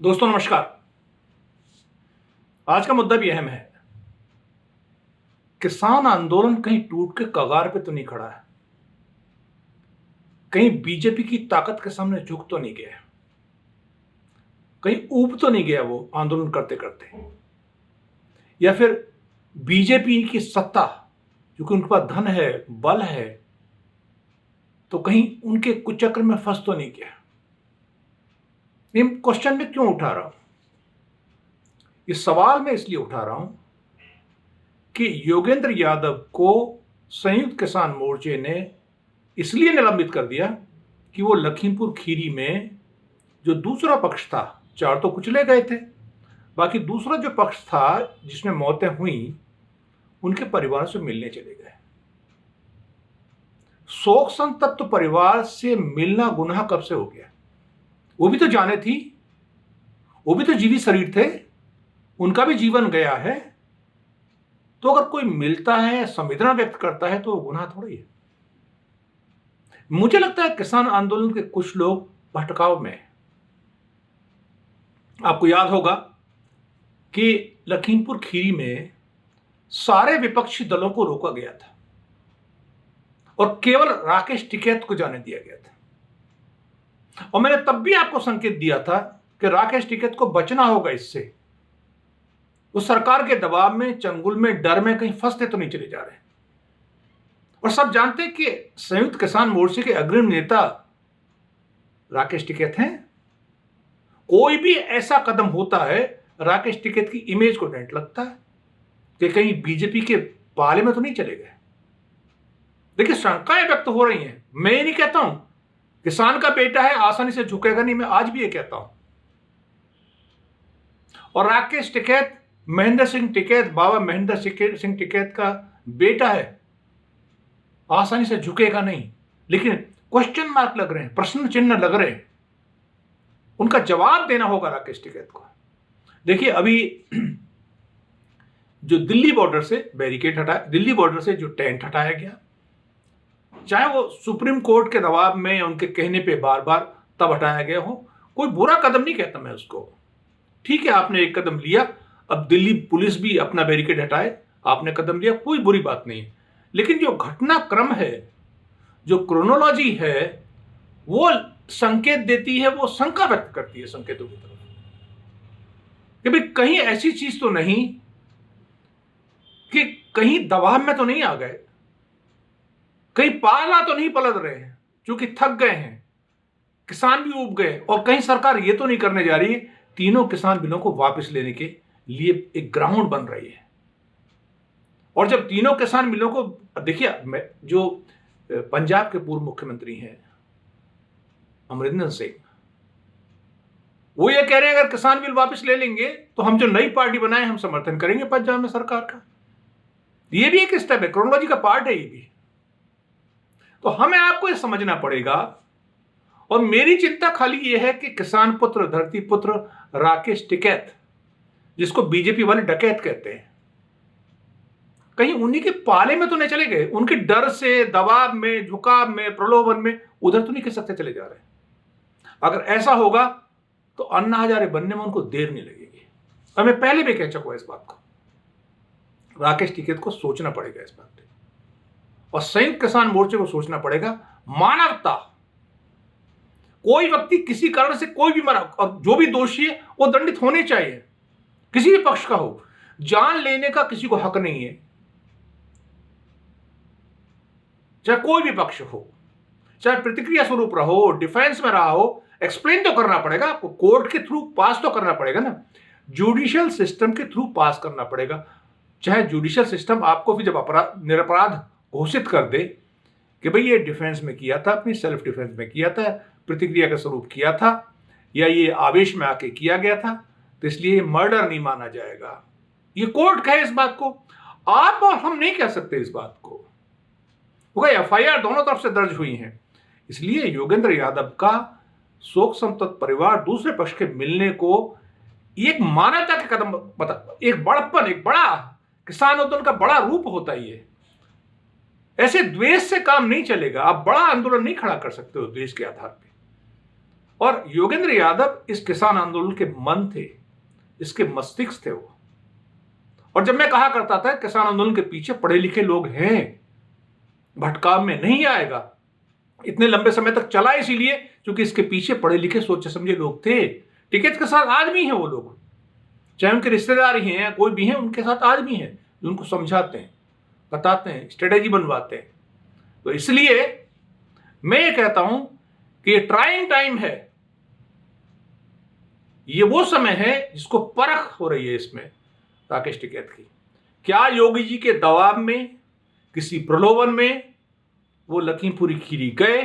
दोस्तों नमस्कार। आज का मुद्दा भी अहम है। किसान आंदोलन कहीं टूट के कगार पे तो नहीं खड़ा है, कहीं बीजेपी की ताकत के सामने झुक तो नहीं गया, कहीं ऊब तो नहीं गया वो आंदोलन करते करते, या फिर बीजेपी की सत्ता, क्योंकि उनके पास धन है, बल है, तो कहीं उनके कुचक्र में फंस तो नहीं गया। ये क्वेश्चन में क्यों उठा रहा हूं? इस सवाल में इसलिए उठा रहा हूं कि योगेंद्र यादव को संयुक्त किसान मोर्चे ने इसलिए निलंबित कर दिया कि वो लखीमपुर खीरी में जो दूसरा पक्ष था, 4 तो कुचले गए थे, बाकी दूसरा जो पक्ष था जिसमें मौतें हुई, उनके परिवार से मिलने चले गए। शोक संतप्त परिवार से मिलना गुनाह कब से हो गया? वो भी तो जाने थी, वो भी तो जीवित शरीर थे, उनका भी जीवन गया है। तो अगर कोई मिलता है, संवेदना व्यक्त करता है, तो गुनाह थोड़ी है। मुझे लगता है किसान आंदोलन के कुछ लोग भटकाव में हैं। आपको याद होगा कि लखीमपुर खीरी में सारे विपक्षी दलों को रोका गया था और केवल राकेश टिकैत को जाने दिया गया था। और मैंने तब भी आपको संकेत दिया था कि राकेश टिकैत को बचना होगा इससे। उस सरकार के दबाव में, चंगुल में, डर में कहीं फंसते तो नहीं चले जा रहे। और सब जानते हैं कि संयुक्त किसान मोर्चे के अग्रणी नेता राकेश टिकैत हैं। कोई भी ऐसा कदम होता है, राकेश टिकैत की इमेज को डेंट लगता है कि कहीं बीजेपी के पाले में तो नहीं चले गए। देखिए, शंकाएं व्यक्त हो रही हैं। मैं ये नहीं कहता हूं किसान का बेटा है आसानी से झुकेगा नहीं, मैं आज भी ये कहता हूं। और राकेश टिकैत महेंद्र सिंह टिकैत, बाबा महेंद्र सिंह टिकैत का बेटा है, आसानी से झुकेगा नहीं। लेकिन क्वेश्चन मार्क लग रहे हैं, प्रश्न चिन्ह लग रहे हैं। उनका जवाब देना होगा राकेश टिकैत को। देखिए, अभी जो दिल्ली बॉर्डर से बैरिकेड हटाया, दिल्ली बॉर्डर से जो टेंट हटाया गया, चाहे वो सुप्रीम कोर्ट के दबाव में या उनके कहने पे बार बार तब हटाया गया हो, कोई बुरा कदम नहीं कहता मैं उसको। ठीक है, आपने एक कदम लिया, अब दिल्ली पुलिस भी अपना बैरिकेड हटाए, आपने कदम लिया, कोई बुरी बात नहीं। लेकिन जो घटनाक्रम है, जो क्रोनोलॉजी है, वो संकेत देती है, वो शंका व्यक्त करती है संकेतों की तरफ कि भाई कहीं ऐसी चीज तो नहीं कि कहीं दबाव में तो नहीं आ गए, कहीं पाला तो नहीं पलट रहे हैं, क्योंकि थक गए हैं, किसान भी ऊब गए, और कहीं सरकार ये तो नहीं करने जा रही है तीनों किसान बिलों को वापस लेने के लिए एक ग्राउंड बन रही है। और जब तीनों किसान बिलों को, देखिए, जो पंजाब के पूर्व मुख्यमंत्री हैं अमरिंदर सिंह, वो ये कह रहे हैं अगर किसान बिल वापस ले लेंगे तो हम जो नई पार्टी बनाए हम समर्थन करेंगे पंजाब में सरकार का। ये भी एक स्टेप है, क्रोनोलॉजी का पार्ट है ये भी। तो हमें आपको ये समझना पड़ेगा। और मेरी चिंता खाली ये है कि किसान पुत्र, धरती पुत्र राकेश टिकैत, जिसको बीजेपी वाले डकैत कहते हैं, कहीं उन्हीं के पाले में तो नहीं चले गए, उनके डर से, दबाव में, झुकाव में, प्रलोभन में उधर तो नहीं खिसकते चले जा रहे। अगर ऐसा होगा तो अन्ना हजारे बनने में उनको देर नहीं लगेगी। और मैं पहले भी कह चुका इस बात को, राकेश टिकैत को सोचना पड़ेगा इस बात पे, और संयुक्त किसान मोर्चे को सोचना पड़ेगा। मानवता, कोई व्यक्ति किसी कारण से कोई भी मरा, और जो भी दोषी है वो दंडित होने चाहिए, किसी भी पक्ष का हो। जान लेने का किसी को हक नहीं है, चाहे कोई भी पक्ष हो, चाहे प्रतिक्रिया स्वरूप रहो, डिफेंस में रहा हो, एक्सप्लेन तो करना पड़ेगा आपको, कोर्ट के थ्रू पास तो करना पड़ेगा ना, जुडिशियल सिस्टम के थ्रू पास करना पड़ेगा। चाहे जुडिशियल सिस्टम आपको भी जब निरपराध घोषित कर दे कि भाई ये डिफेंस में किया था, अपनी सेल्फ डिफेंस में किया था, प्रतिक्रिया का स्वरूप किया था, या ये आवेश में आके किया गया था, तो इसलिए मर्डर नहीं माना जाएगा। ये कोर्ट कहे इस बात को, आप और हम नहीं कह सकते इस बात को, क्योंकि एफआईआर दोनों तरफ से दर्ज हुई हैं। इसलिए योगेंद्र यादव का शोक संतप्त परिवार दूसरे पक्ष के मिलने को एक मानवता के कदम बता, एक बड़प्पन, एक बड़ा किसान आंदोलन का बड़ा रूप होता है ये। ऐसे द्वेष से काम नहीं चलेगा, आप बड़ा आंदोलन नहीं खड़ा कर सकते हो द्वेष के आधार पे। और योगेंद्र यादव इस किसान आंदोलन के मन थे, इसके मस्तिष्क थे वो। और जब मैं कहा करता था किसान आंदोलन के पीछे पढ़े लिखे लोग हैं, भटकाव में नहीं आएगा, इतने लंबे समय तक चला इसीलिए क्योंकि इसके पीछे पढ़े लिखे सोचे समझे लोग थे। टिकैत के साथ आदमी हैं वो लोग, चाहे उनके रिश्तेदार ही हैं, कोई भी हैं, उनके साथ आदमी हैं जो उनको समझाते हैं, बताते हैं, स्ट्रेटेजी बनवाते हैं। तो इसलिए मैं ये कहता हूं कि ये ट्राइंग टाइम है, ये वो समय है जिसको परख हो रही है इसमें राकेश टिकैत की। क्या योगी जी के दबाव में, किसी प्रलोभन में वो लखीमपुरी खीरी गए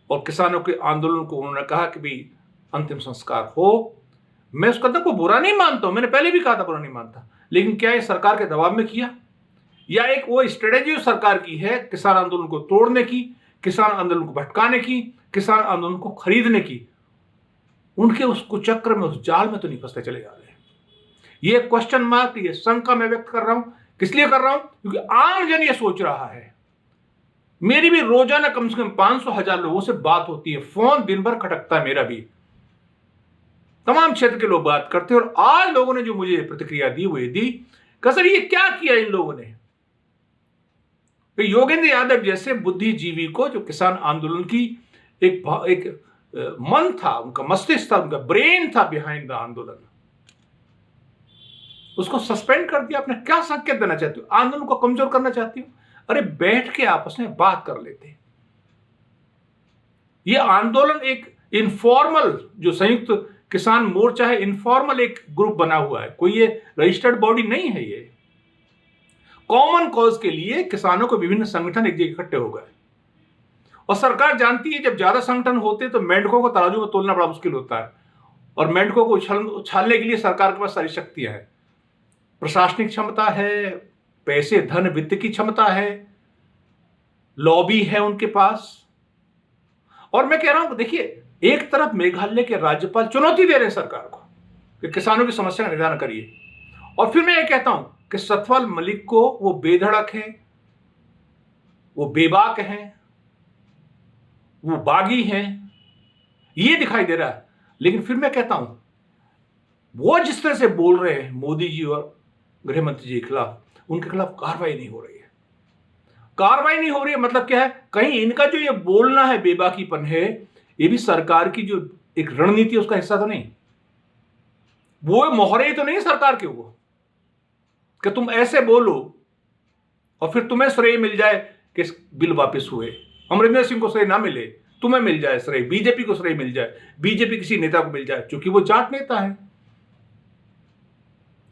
और किसानों के आंदोलन को उन्होंने कहा कि भाई अंतिम संस्कार हो। मैं उस कदम को बुरा नहीं मानता हूं, मैंने पहले भी कहा था बुरा नहीं मानता, लेकिन क्या ये सरकार के दबाव में किया या एक वो स्ट्रेटेजी सरकार की है किसान आंदोलन को तोड़ने की, किसान आंदोलन को भटकाने की, किसान आंदोलन को खरीदने की? उनके उस कुचक्र में, उस जाल में तो नहीं फंसते चले जा रहे हैं। ये क्वेश्चन मार्क, ये शंका मैं व्यक्त कर रहा हूं। किस लिए कर रहा हूं? क्योंकि आम जन ये सोच रहा है। मेरी भी रोजाना कम से कम 500,000 लोगों से बात होती है, फोन दिन भर खटकता है मेरा भी, तमाम क्षेत्र के लोग बात करते हैं। और आज लोगों ने जो मुझे प्रतिक्रिया दी वो ये दी कि सर ये क्या किया इन लोगों ने। तो योगेंद्र यादव जैसे बुद्धिजीवी को, जो किसान आंदोलन की एक मन था, उनका मस्तिष्क था, उनका ब्रेन था बिहाइंड द आंदोलन, उसको सस्पेंड कर दिया। आपने क्या संकेत देना चाहते हो? आंदोलन को कमजोर करना चाहती हो? अरे बैठ के आपस में बात कर लेते। ये आंदोलन एक इनफॉर्मल, जो संयुक्त किसान मोर्चा है, इनफॉर्मल एक ग्रुप बना हुआ है, कोई ये रजिस्टर्ड बॉडी नहीं है। ये कॉमन कॉज के लिए किसानों को विभिन्न संगठन एक जगह इकट्ठे हो गए। और सरकार जानती है जब ज्यादा संगठन होते तो मेंढकों को तराजू में तोलना बड़ा मुश्किल होता है, और मेंढकों को उछालने के लिए सरकार के पास सारी शक्तियां हैं, प्रशासनिक क्षमता है, पैसे धन वित्त की क्षमता है, लॉबी है उनके पास। और मैं कह रहा हूं देखिए, एक तरफ मेघालय के राज्यपाल चुनौती दे रहे हैं सरकार को कि किसानों की समस्या का निदान करिए, और फिर मैं ये कहता हूं कि सतपाल मलिक को वो बेधड़क हैं, वो बेबाक हैं, वो बागी हैं, ये दिखाई दे रहा है। लेकिन फिर मैं कहता हूं वो जिस तरह से बोल रहे हैं मोदी जी और गृह मंत्री जी के खिलाफ, उनके खिलाफ कार्रवाई नहीं हो रही है। कार्रवाई नहीं हो रही है मतलब क्या है? कहीं इनका जो ये बोलना है, बेबाकीपन है, ये भी सरकार की जो एक रणनीति है उसका हिस्सा तो नहीं? वो मोहरे तो नहीं सरकार के वो कि तुम ऐसे बोलो और फिर तुम्हें श्रेय मिल जाए कि बिल वापस हुए, अमरिंदर सिंह को श्रेय ना मिले, तुम्हें मिल जाए श्रेय, बीजेपी को श्रेय मिल जाए, बीजेपी किसी नेता को मिल जाए क्योंकि वो जाट नेता है।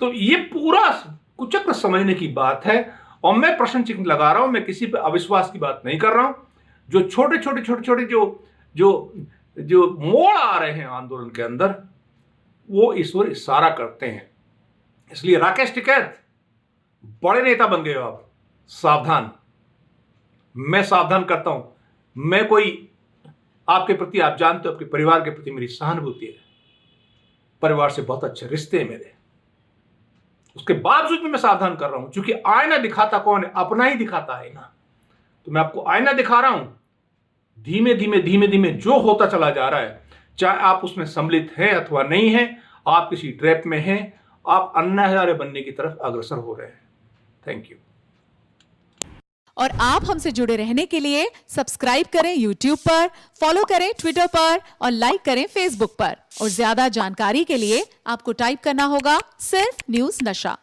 तो ये पूरा कुचक्र समझने की बात है। और मैं प्रश्न चिन्ह लगा रहा हूं, मैं किसी पे अविश्वास की बात नहीं कर रहा हूं। जो छोटे छोटे जो मोड़ आ रहे हैं आंदोलन के अंदर, वो इस ओर इशारा करते हैं। इसलिए राकेश टिकैत बड़े नेता बन गए हो आप, सावधान। मैं सावधान करता हूं। मैं कोई आपके प्रति, आप जानते हो आपके परिवार के प्रति मेरी सहानुभूति है, परिवार से बहुत अच्छे रिश्ते हैं मेरे, उसके बावजूद भी मैं सावधान कर रहा हूं क्योंकि आईना दिखाता कौन है? अपना ही दिखाता है ना। तो मैं आपको आईना दिखा रहा हूं। धीमे धीमे जो होता चला जा रहा है, चाहे आप उसमें सम्मिलित हैं अथवा नहीं हैं, आप किसी ट्रैप में हैं, आप अन्ना हजारे बनने की तरफ अग्रसर हो रहे हैं। Thank you. और आप हमसे जुड़े रहने के लिए सब्सक्राइब करें YouTube पर, फॉलो करें Twitter पर और लाइक करें Facebook पर। और ज्यादा जानकारी के लिए आपको टाइप करना होगा सिर्फ न्यूज़ नशा।